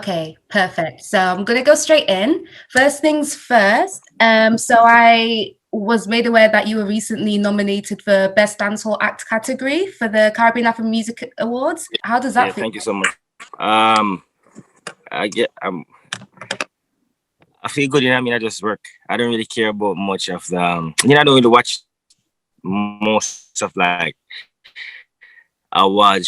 Okay, perfect. So I'm gonna go straight in. First things first. So I was made aware that you were recently nominated for Best Dancehall Act category for the Caribbean Afro Music Awards. How does that Yeah, feel? thank you so much. Um, I get I feel good. I just work. I don't really care about much of the. I don't really watch most of like award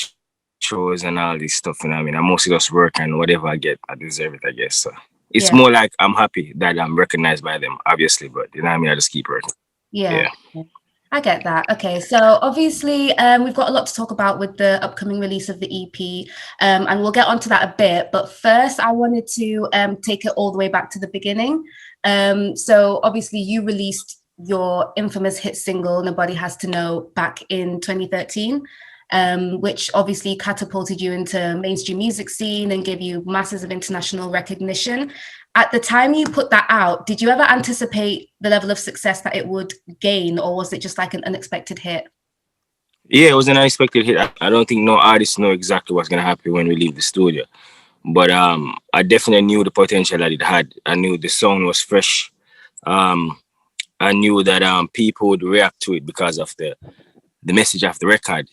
shows and all this stuff. I mostly just work and whatever I get, I deserve it. I guess so. It's more like I'm Yeah, happy that I'm recognized by them, obviously, but I just keep working. Yeah. yeah. I get that. Okay, so obviously, we've got a lot to talk about with the upcoming release of the EP, and we'll get onto that a bit. But first, I wanted to take it all the way back to the beginning. So obviously, you released your infamous hit single "Nobody Has to Know" back in 2013, which obviously catapulted you into mainstream music scene and gave you masses of international recognition. At the time you put that out, did you ever anticipate the level of success that it would gain, or was it just like an unexpected hit? Yeah, it was an unexpected hit. I don't think no artist know exactly what's gonna happen when we leave the studio. But I definitely knew the potential that it had. I knew the song was fresh. Um, I knew that people would react to it because of the message of the record,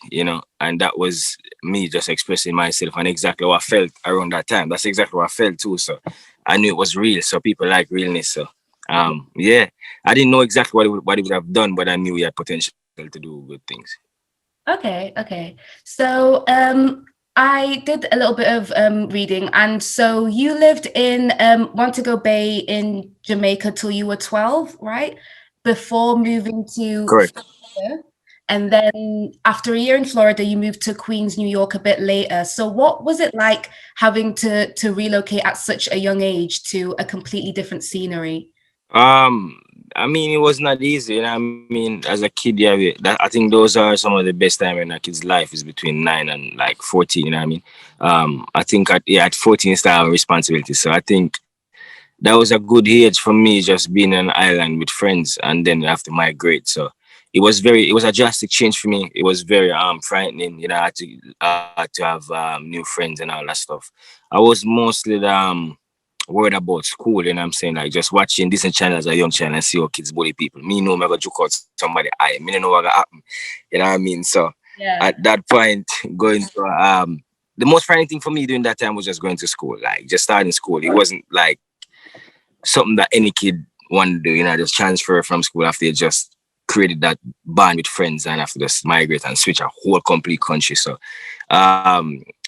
and that was me just expressing myself and exactly what I felt around that time. That's exactly what I felt too. So I knew it was real. So people like realness. So yeah, I didn't know exactly what it would have done, but I knew he had potential to do good things. Okay, okay. So I did a little bit of reading, and so you lived in Montego Bay in Jamaica till you were 12, right? Before moving to Correct. Florida. And then after a year in Florida, you moved to Queens, New York a bit later. So what was it like having to relocate at such a young age to a completely different scenery? Um, it was not easy. As a kid, yeah, I think those are some of the best time in a kid's life is between 9 and 14. I think at 14 you start having responsibility. So I think that was a good age for me, just being on an island with friends, and then have to migrate. So it was a drastic change for me. It was very frightening. I had to have new friends and all that stuff. I was mostly worried about school, I'm saying? Like just watching Disney Channel as a young child and see how kids bully people. Me know me go joke out somebody eye. Me don't know what gonna happen. So Yeah. at that point, going to the most frightening thing for me during that time was just going to school, like just starting school. It wasn't like something that any kid want to do, just transfer from school after you just created that bond with friends and after just migrate and switch a whole complete country. So that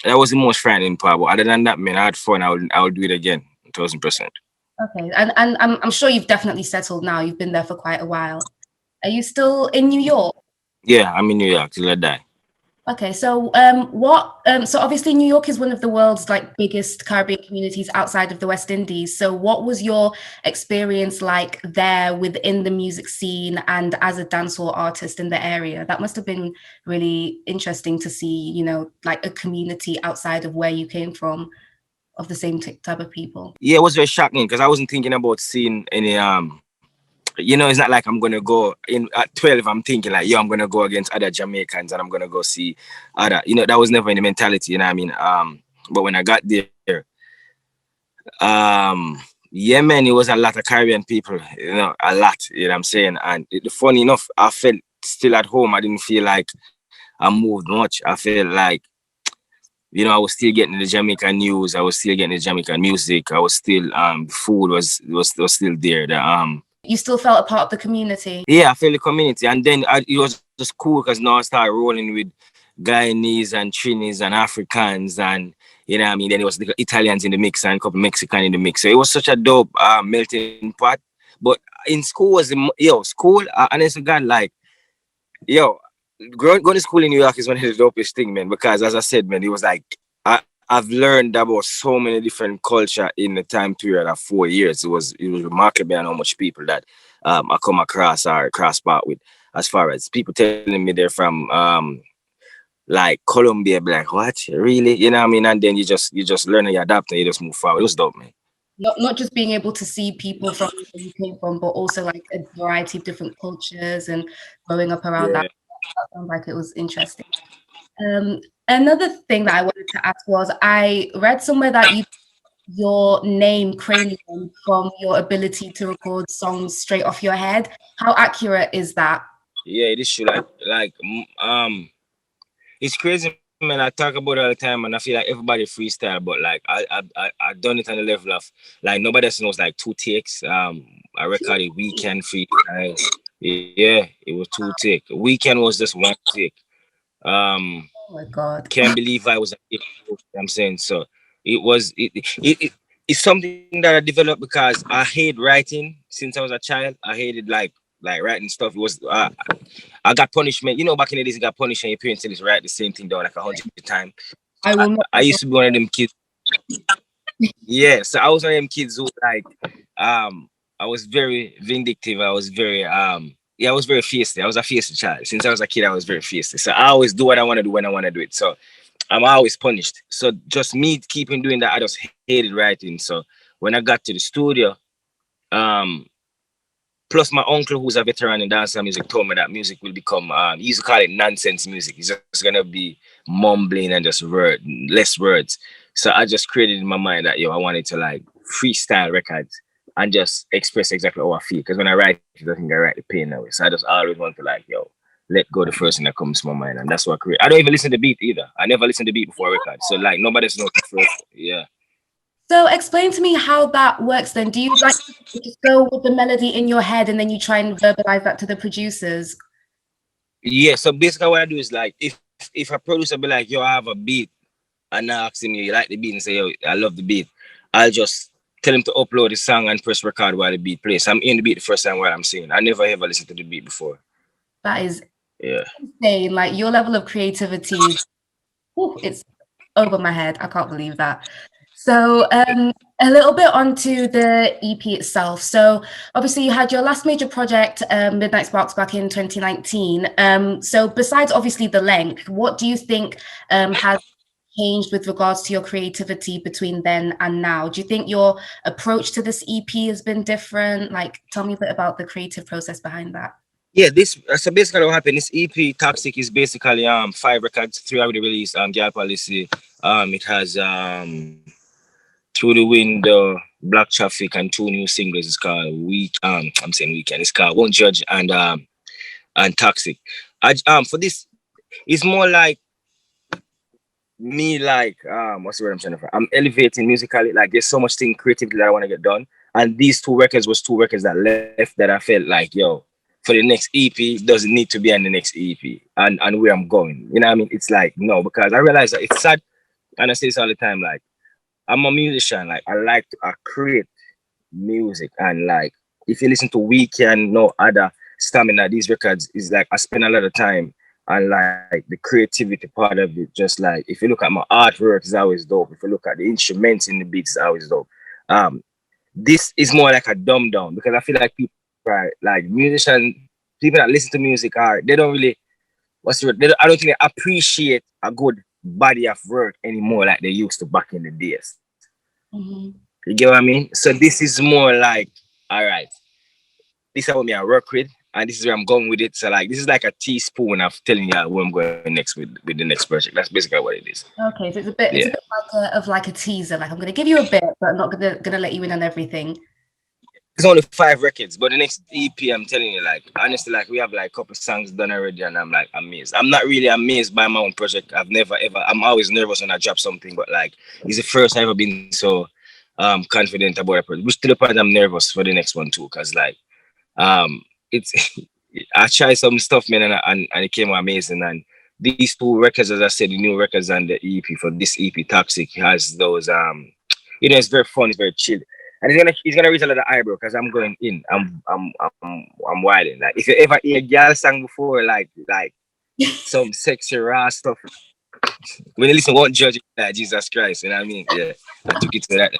was the most frightening part. But other than that, man, I had fun. I would do it again, 1000%. Okay. And I'm sure you've definitely settled now. You've been there for quite a while. Are you still in New York? Yeah, I'm in New York till I die. Okay, so so obviously New York is one of the world's like biggest Caribbean communities outside of the West Indies. So what was your experience like there within the music scene and as a dancehall artist in the area? That must have been really interesting to see, like a community outside of where you came from of the same type of people. Yeah, it was very shocking because I wasn't thinking about seeing any it's not like I'm gonna go in at 12. I'm thinking like, yo, I'm gonna go against other Jamaicans and I'm gonna go see other. That was never in the mentality. But when I got there, yeah, man, it was a lot of Caribbean people. A lot. You know what I'm saying? And funny enough, I felt still at home. I didn't feel like I moved much. I felt like I was still getting the Jamaican news. I was still getting the Jamaican music. I was still the food was still there. You still felt a part of the community. Yeah, I felt the community, and then it was just cool because now I started rolling with Guyanese and Trinis and Africans, and then it was the Italians in the mix and a couple Mexican in the mix. So it was such a dope melting pot. But in school school, honest to God, like yo, going to school in New York is one of the dopest thing, man. Because as I said, man, it was like I've learned about so many different culture in the time period of 4 years. It was remarkable and how much people that I come across or cross path with. As far as people telling me they're from like Colombia, be like, what? Really? You know what I mean? And then you just learn and you adapt and you just move forward. It was dope, man. Not just being able to see people from where you came from, but also like a variety of different cultures and growing up around that. Yeah. That sounds like it was interesting. Um, Another thing that I wanted to ask was I read somewhere that you your name Kranium from your ability to record songs straight off your head. How accurate is that? Yeah, it is true. It's crazy, man. I talk about it all the time, and I feel like everybody freestyle, but like I done it on the level of like nobody else knows like 2 takes. I recorded Weekend freestyle. Yeah, it was 2 take. Weekend was just 1 take. Um, Oh my God. can't believe I was. I'm saying so. It was it's something that I developed because I hate writing since I was a child. I hated like writing stuff. It was I got punishment. You know, back in the days, you got punishment. Your parents tell you to write the same thing down like 100 times. I will not. I used to be one of them kids. Yeah, so I was one of them kids who um I was very vindictive. I was very yeah, I was very feisty. I was a feisty child. Since I was a kid, I was very feisty. So I always do what I want to do when I want to do it. So I'm always punished. So just me keeping doing that, I just hated writing. So when I got to the studio, um plus my uncle who's a veteran in dancehall music told me that music will become he used to call it nonsense music. It's just gonna be mumbling and just less words. So I just created in my mind that I wanted to like freestyle records and just express exactly how I feel. Because when I write it, I think I write the pain away. So I just always want to like let go the first thing that comes to my mind, and that's what I create. I don't even listen to the beat either. I never listen to the beat before a record. So like nobody's knows the first. Yeah. So explain to me how that works then. Do you like just go with the melody in your head and then you try and verbalize that to the producers? Yeah. So basically what I do is like if a producer be like, I have a beat and now asking me, you like the beat and say, I love the beat, I'll just tell him to upload the song and press record while the beat plays. I'm in the beat the first time while I'm singing. I never ever listened to the beat before. That is Yeah. insane. Like your level of creativity, it's over my head. I can't believe that. So a little bit onto the EP itself. So obviously you had your last major project, Midnight Sparks, back in 2019. So besides obviously the length, what do you think has changed with regards to your creativity between then and now? Do you think your approach to this EP has been different? Like, tell me a bit about the creative process behind that. Yeah, this so basically what happened. This EP Toxic is basically 5 records, 3 already released. Girl Policy. It has Through the Window, Black Traffic, and 2 new singles. It's called I'm saying Weekend. It's called Won't Judge and Toxic. For this, it's more like me like what's the word I'm trying to find? I'm elevating musically. Like there's so much thing creatively that I want to get done. And these 2 records was 2 records that left that I felt like, for the next EP doesn't need to be on the next EP and where I'm going. You know what I mean? It's like no, because I realize that it's sad, and I say this all the time, like I'm a musician, like I like to create music, and like if you listen to Weekend, no other Stamina, these records is like I spend a lot of time and like the creativity part of it. Just like if you look at my artwork, is always dope. If you look at the instruments in the beats, it's always dope. Um, this is more like a dumb down because I feel like people are like musicians, people that listen to music are they don't really what's the word? I don't think they appreciate a good body of work anymore like they used to back in the days. Mhm. You get what I mean? So this is more like, all right, this is what me I work with, and this is where I'm going with it. So like this is like a teaspoon of telling you where I'm going next with the next project. That's basically what it is. Okay, so Yeah. it's a bit like a teaser. Like I'm going to give you a bit, but I'm not gonna let you in on everything. It's only 5 records, but the next EP, I'm telling you, like honestly, like we have like a couple songs done already, and I'm like amazed. I'm not really amazed by my own project. I've never ever. I'm always nervous when I drop something, but like it's the first I've ever been so confident about a project. Which to the point I'm nervous for the next one too, cause like it's I tried some stuff, man, and it came amazing. And these 2 records, as I said, the new records and the EP for this EP, Toxic, has those it's very fun, it's very chill. And it's gonna reach a lot of eyebrow because I'm going in. I'm wilding. Like if you ever hear a girl song before, like some sexy raw stuff, when you listen, won't judge it like Jesus Christ. You know what I mean? Yeah, I took it to that.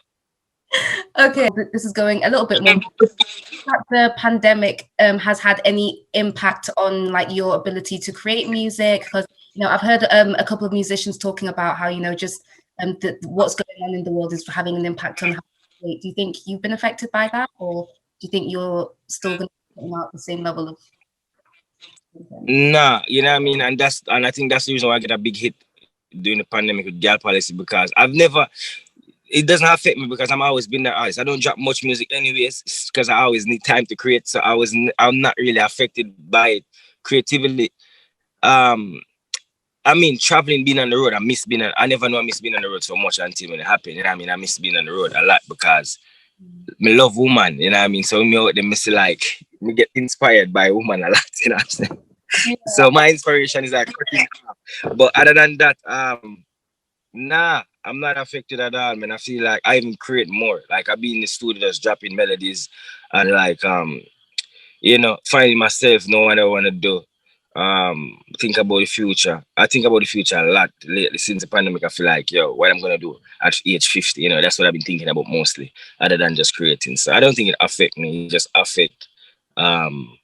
Okay, this is going a little bit more. That the pandemic has had any impact on like your ability to create music? Because I've heard a couple of musicians talking about how just what's going on in the world is having an impact on how you create. Do you think you've been affected by that, or do you think you're still going to put out the same level of content? Nah, you know what I mean? And I think that's the reason why I get a big hit during the pandemic with Gal Policy because I've never it doesn't affect me because I'm always been that artist. I don't drop much music anyways because I always need time to create. So I'm not really affected by it creatively. Um, I mean, traveling, being on the road, I never know I miss being on the road so much until when it happened. You know what I mean? I miss being on the road a lot because me love woman. You know what I mean? So me out there, me see like me get inspired by woman a lot. You know what I'm saying? Yeah. So my inspiration is like cooking. But other than that, nah, I'm not affected at all, man. I feel like I even create more. Like I be in the studio just dropping melodies and like finding myself, know what I wanna do. Think about the future. I think about the future a lot lately since the pandemic. I feel like, yo, what I'm gonna do at age 50, that's what I've been thinking about mostly, other than just creating. So I don't think it affect me, it just affect um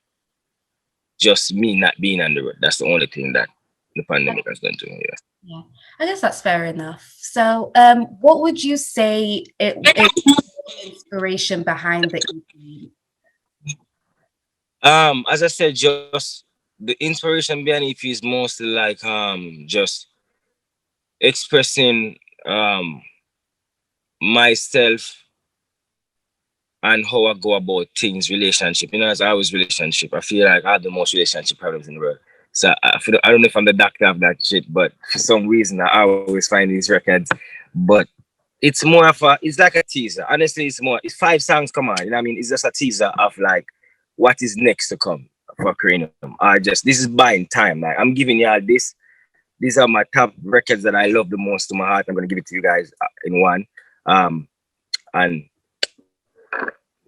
just me not being on the road. That's the only thing that the pandemic has done to me. Yeah. Yeah, I guess that's fair enough. So, what would you say it inspiration behind the EP? As I said, just the inspiration behind it is mostly like just expressing myself and how I go about things, relationship. As I always relationship, I feel like I have the most relationship problems in the world. So I don't know if I'm the doctor of that shit, but for some reason I always find these records. But it's like a teaser. Honestly, it's 5 songs come on. You know what I mean? It's just a teaser of like what is next to come for Kranium. This is buying time. Like I'm giving y'all this. These are my top records that I love the most to my heart. I'm gonna give it to you guys in one. And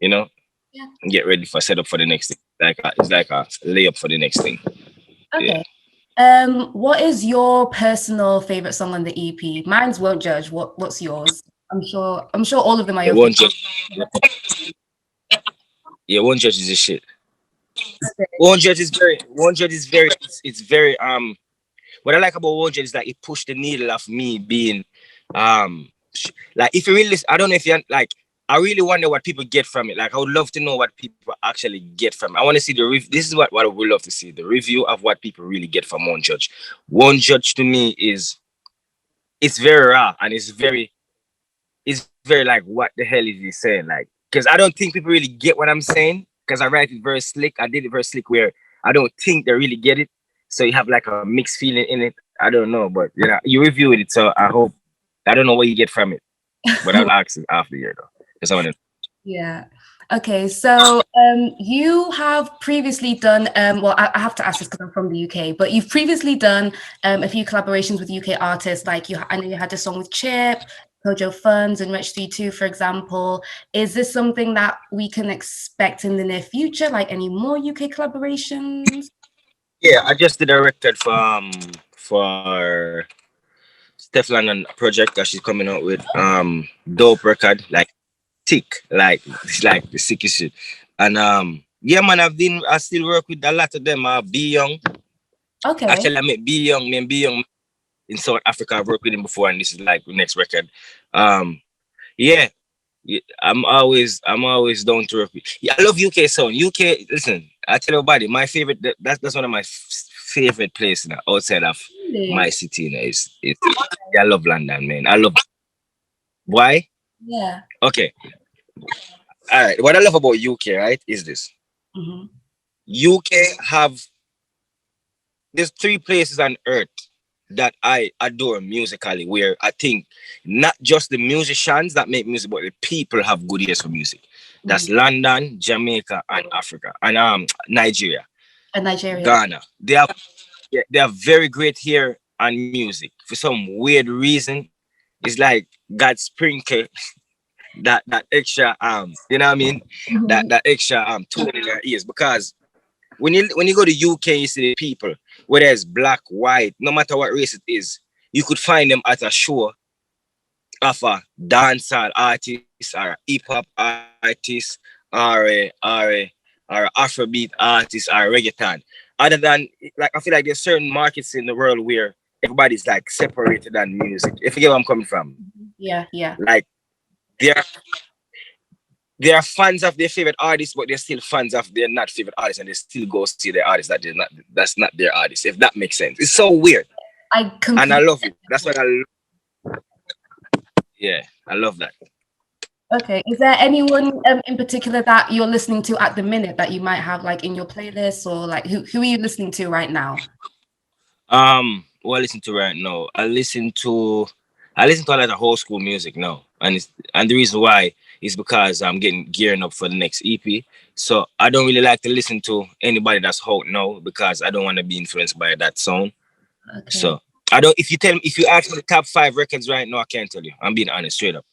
you know, Yeah. get ready for setup for the next thing. It's like a layup for the next thing. Yeah. Okay. What is your personal favorite song on the EP? Mine's Won't Judge. What's yours? I'm sure all of them are Yeah, your one favorite. judge. Yeah, one judge is a shit. One judge is very. It's very. What I like about one judge is that it pushed the needle of me being, like if you really, I don't know if you like. I really wonder what people get from it. Like I would love to know what people actually get from it. I want to see the review. This is what I would love to see, the review of what people really get from one judge. One judge to me is it's very raw and it's very like what the hell is he saying? Like because I don't think people really get what I'm saying because I write it very slick. I did it very slick where I don't think they really get it. So you have like a mixed feeling in it. I don't know, but you reviewed it, so I don't know what you get from it, but I'll ask it after the year though, because I want to. Yeah. Okay. So, you have previously done, well, I have to ask this because I'm from the UK, but you've previously done a few collaborations with UK artists. Like I know you had a song with Chip, Kojo Funds, and Rich D2, for example. Is this something that we can expect in the near future? Like any more UK collaborations? Yeah, I just did a record for Steph London project that she's coming out with. Dope record, like thick, like it's like the sickest shit. And yeah, man, I still work with a lot of them. Be Young. Okay. Actually, I met Be Young. Me and Be Young in South Africa. I've worked with him before, and this is like the next record. Um, yeah, yeah, I'm always down to work with. Yeah, I love UK sound. UK, listen, I tell everybody, my favorite. That's one of my favorite places outside of my Really? city. Is yeah, I love London, man. I love. Why? Yeah. Okay, all right. What I love about UK, right, is this. Hmm. UK have there's 3 places on earth that I adore musically, where I think not just the musicians that make music, but the people have good ears for music. That's London, Jamaica, and Africa, and Nigeria, And Nigeria. Ghana. They have very great ear and music. For some weird reason, it's like God sprinkle that extra you know what I mean? That Mhm. that extra tone in their ears because when you go to UK, you see the people, whether it's black, white, no matter what race it is, you could find them at a show of a dancehall artist or a hip hop artist or a Afrobeat artist or a reggaeton. Other than like I feel like there's certain markets in the world where everybody's like separated on music. If you get where I'm coming from. Yeah, yeah. Like they're they are fans of their favorite artists, but they're still fans of their not favorite artists, and they still go see their artist that's not their artist. If that makes sense, it's so weird, I and I completely. love it. That's what I love. Yeah, I love that. Okay. Is there anyone in particular that you're listening to at the minute that you might have like in your playlist, or like who are you listening to right now? What I listen to right now? I listen to a lot of old school music now, and the reason why is because I'm getting gearing up for the next EP. So I don't really like to listen to anybody that's hot now because I don't want to be influenced by that sound. Okay. So I don't. If you ask me the top 5 records right now, I can't tell you. I'm being honest, straight up,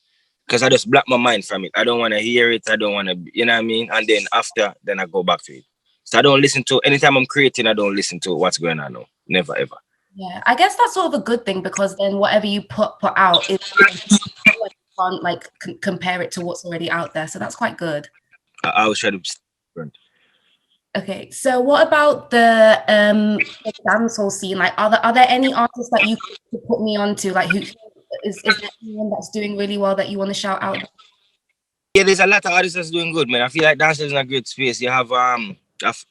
because I just block my mind from it. I don't want to hear it. I don't want to, you know what I mean. And then after, then I go back to it. So I don't listen to anytime I'm creating. I don't listen to what's going on now. Never ever. Yeah, I guess that's sort of a good thing because then whatever you put out is you can't like compare it to what's already out there. So that's quite good. I always try to. Okay, so what about the dancehall scene? Like, are there any artists that you could put me onto? Like, is there anyone that's doing really well that you want to shout out? Yeah, there's a lot of artists that's doing good, man. I feel like dancing is in a great space. You have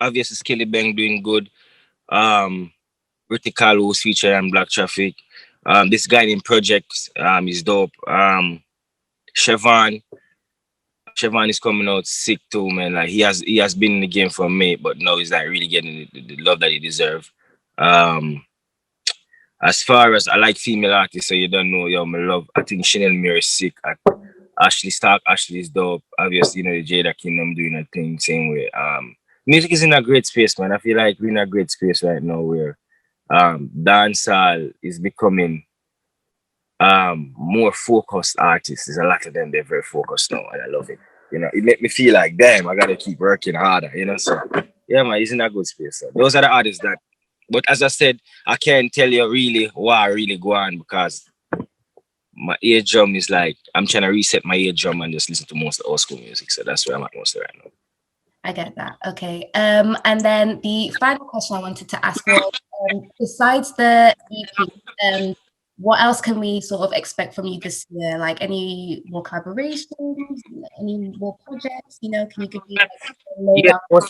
obviously Skilly Bang doing good. Um, Critical who's featured on Black Traffic. This guy in Projects is dope. Chevron. Chevron is coming out sick too, man. Like he has been in the game for a minute, but now he's like really getting the love that he deserves. Um, as far as I like female artists, so you don't know, yo, my love. I think Chanel Mirror is sick. Ashley Stark, Ashley is dope. Obviously, the Jada Kingdom doing a thing same way. Music is in a great space, man. I feel like we're in a great space right now where dancehall is becoming more focused artists. There's a lot of them, they're very focused now, and I love it. It make me feel like, damn, I gotta keep working harder, so yeah, man, he's in a good space. So those are the artists that, but as I said, I can't tell you really what I really go on because my eardrum is like, I'm trying to reset my eardrum and just listen to most of old school music. So that's where I'm at most right now. I get that. Okay. And then the final question I wanted to ask was, besides the EP, what else can we sort of expect from you this year? Like any more collaborations, any more projects? Can you give me like a Yeah, lowdown?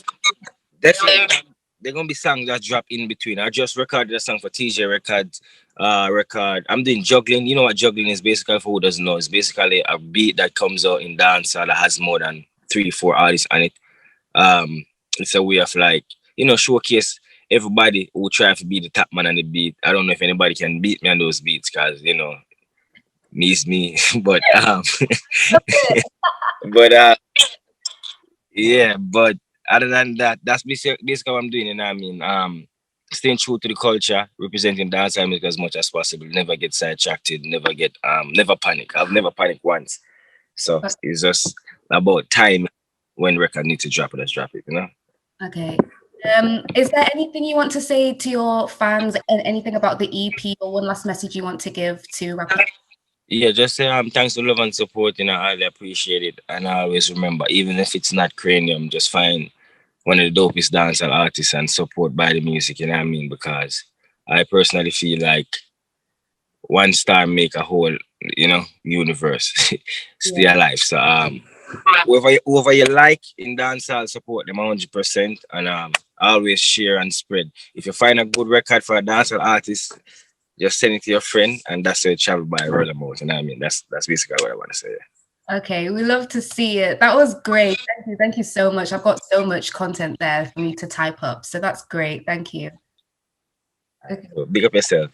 definitely. They're gonna be songs that drop in between. I just recorded a song for TJ Records. Record. I'm doing juggling. You know what juggling is basically, for who doesn't know? It's basically a beat that comes out in dance that has more than 3, 4 artists on it. Um, it's a way of like, showcase everybody who try to be the top man on the beat. I don't know if anybody can beat me on those beats because me's me. but but yeah, but other than that, that's basically what I'm doing. And I mean, staying true to the culture, representing dancehall music as much as possible. Never get sidetracked. Never panic. I've never panicked once. So it's just about time when record need to drop it, let's drop it. Okay. Is there anything you want to say to your fans and anything about the EP, or one last message you want to give to wrap up? Yeah, just say thanks for love and support, I highly appreciate it. And I always remember, even if it's not Kranium, just find one of the dopest dancehall artists and support by the music, you know what I mean? Because I personally feel like one star make a whole, universe stay alive. So whoever you like in dancehall, support them 100%, and always share and spread. If you find a good record for a dancehall artist, just send it to your friend, and that's a travel by roller mode. You know what I mean? That's basically what I want to say. Okay, we love to see it. That was great. Thank you so much. I've got so much content there for me to type up. So that's great. Thank you. Okay. So big up yourself.